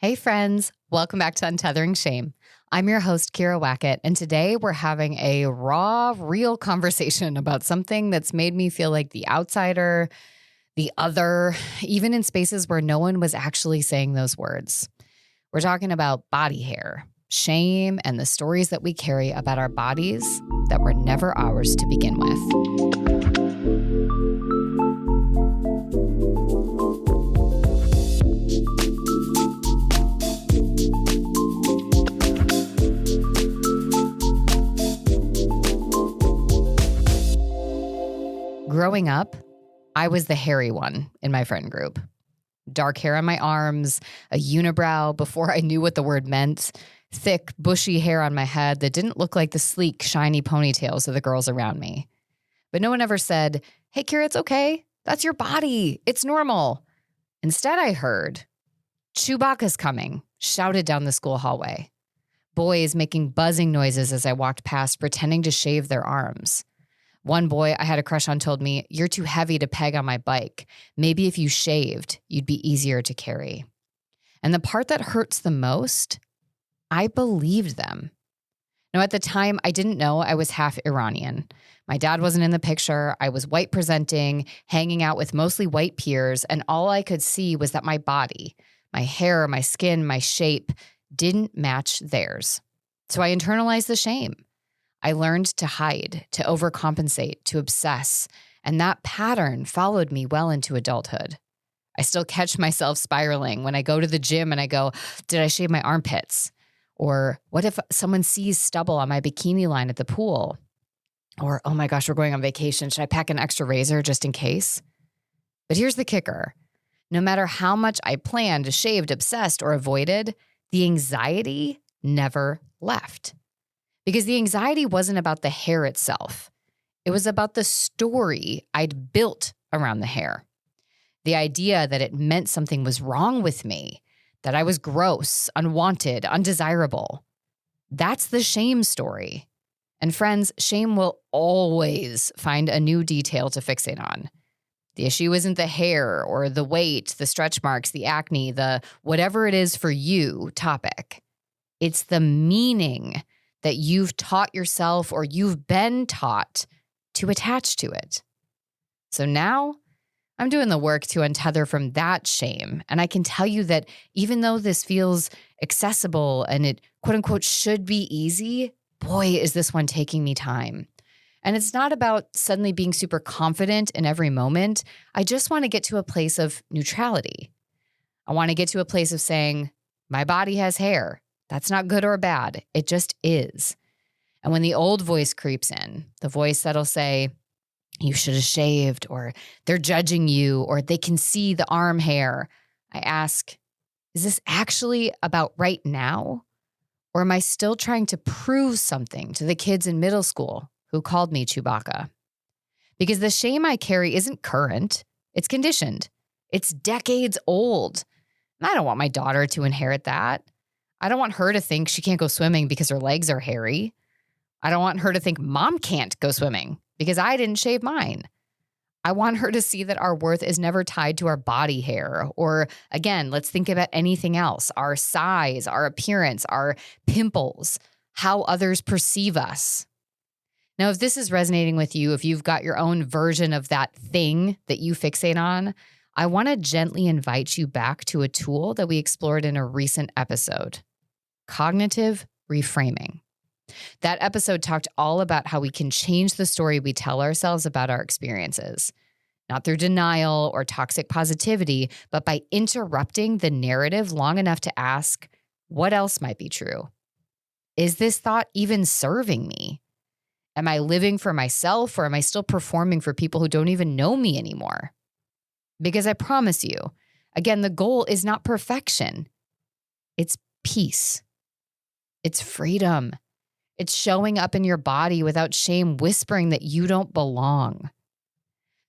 Hey friends, welcome back to Untethering Shame. I'm your host, Kira Wackett, and today we're having a raw, real conversation about something that's made me feel like the outsider, the other, even in spaces where no one was actually saying those words. We're talking about body hair, shame, and the stories that we carry about our bodies that were never ours to begin with. Growing up, I was the hairy one in my friend group. Dark hair on my arms, a unibrow before I knew what the word meant, thick, bushy hair on my head that didn't look like the sleek, shiny ponytails of the girls around me. But no one ever said, "Hey, Kira, it's okay. That's your body. It's normal." Instead, I heard, "Chewbacca's coming," shouted down the school hallway. Boys making buzzing noises as I walked past, pretending to shave their arms. One boy I had a crush on told me, "You're too heavy to peg on my bike. Maybe if you shaved, you'd be easier to carry." And the part that hurts the most, I believed them. Now, at the time, I didn't know I was half Iranian. My dad wasn't in the picture. I was white presenting, hanging out with mostly white peers, and all I could see was that my body, my hair, my skin, my shape didn't match theirs. So I internalized the shame. I learned to hide, to overcompensate, to obsess, and that pattern followed me well into adulthood. I still catch myself spiraling when I go to the gym and I go, "Did I shave my armpits?" Or what if someone sees stubble on my bikini line at the pool? Or, "Oh my gosh, we're going on vacation. Should I pack an extra razor just in case?" But here's the kicker. No matter how much I planned, shaved, obsessed, or avoided, the anxiety never left. Because the anxiety wasn't about the hair itself. It was about the story I'd built around the hair. The idea that it meant something was wrong with me, that I was gross, unwanted, undesirable. That's the shame story. And friends, shame will always find a new detail to fixate on. The issue isn't the hair or the weight, the stretch marks, the acne, the whatever it is for you topic. It's the meaning that you've taught yourself or you've been taught to attach to it. So now I'm doing the work to untether from that shame. And I can tell you that even though this feels accessible and it quote unquote should be easy, boy, is this one taking me time. And it's not about suddenly being super confident in every moment. I just want to get to a place of neutrality. I want to get to a place of saying, my body has hair. That's not good or bad. It just is. And when the old voice creeps in, the voice that'll say, "You should have shaved," or "They're judging you," or "They can see the arm hair," I ask, is this actually about right now? Or am I still trying to prove something to the kids in middle school who called me Chewbacca? Because the shame I carry isn't current. It's conditioned. It's decades old. And I don't want my daughter to inherit that. I don't want her to think she can't go swimming because her legs are hairy. I don't want her to think mom can't go swimming because I didn't shave mine. I want her to see that our worth is never tied to our body hair. Or again, let's think about anything else, our size, our appearance, our pimples, how others perceive us. Now, if this is resonating with you, if you've got your own version of that thing that you fixate on, I want to gently invite you back to a tool that we explored in a recent episode. Cognitive reframing. That episode talked all about how we can change the story we tell ourselves about our experiences, not through denial or toxic positivity, but by interrupting the narrative long enough to ask, what else might be true? Is this thought even serving me? Am I living for myself, or am I still performing for people who don't even know me anymore? Because I promise you, again, the goal is not perfection. It's peace. It's freedom. It's showing up in your body without shame whispering that you don't belong.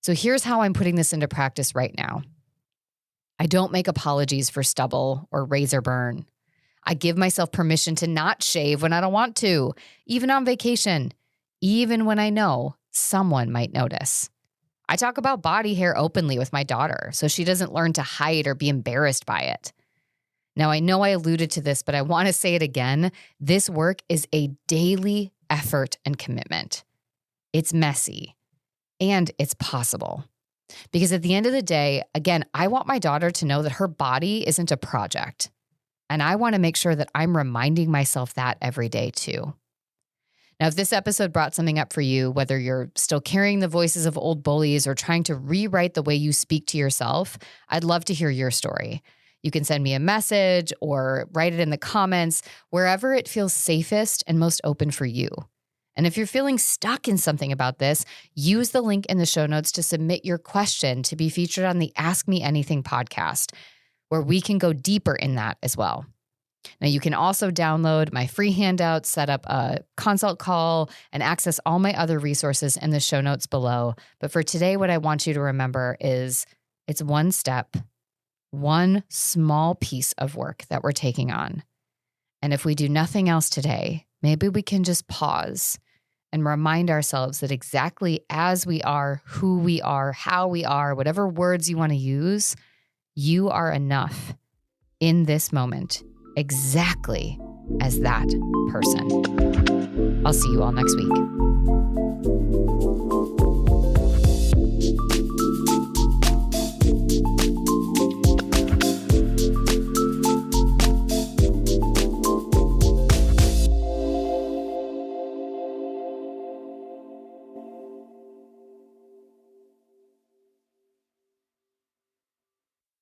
So here's how I'm putting this into practice right now. I don't make apologies for stubble or razor burn. I give myself permission to not shave when I don't want to, even on vacation, even when I know someone might notice. I talk about body hair openly with my daughter so she doesn't learn to hide or be embarrassed by it. Now, I know I alluded to this, but I want to say it again. This work is a daily effort and commitment. It's messy and it's possible. Because at the end of the day, again, I want my daughter to know that her body isn't a project. And I want to make sure that I'm reminding myself that every day too. Now, if this episode brought something up for you, whether you're still carrying the voices of old bullies or trying to rewrite the way you speak to yourself, I'd love to hear your story. You can send me a message or write it in the comments, wherever it feels safest and most open for you. And if you're feeling stuck in something about this, use the link in the show notes to submit your question to be featured on the Ask Me Anything podcast, where we can go deeper in that as well. Now, you can also download my free handout, set up a consult call, and access all my other resources in the show notes below. But for today, what I want you to remember is it's one step, one small piece of work that we're taking on. And if we do nothing else today, maybe we can just pause and remind ourselves that exactly as we are, who we are, how we are, whatever words you want to use, you are enough in this moment, exactly as that person. I'll see you all next week.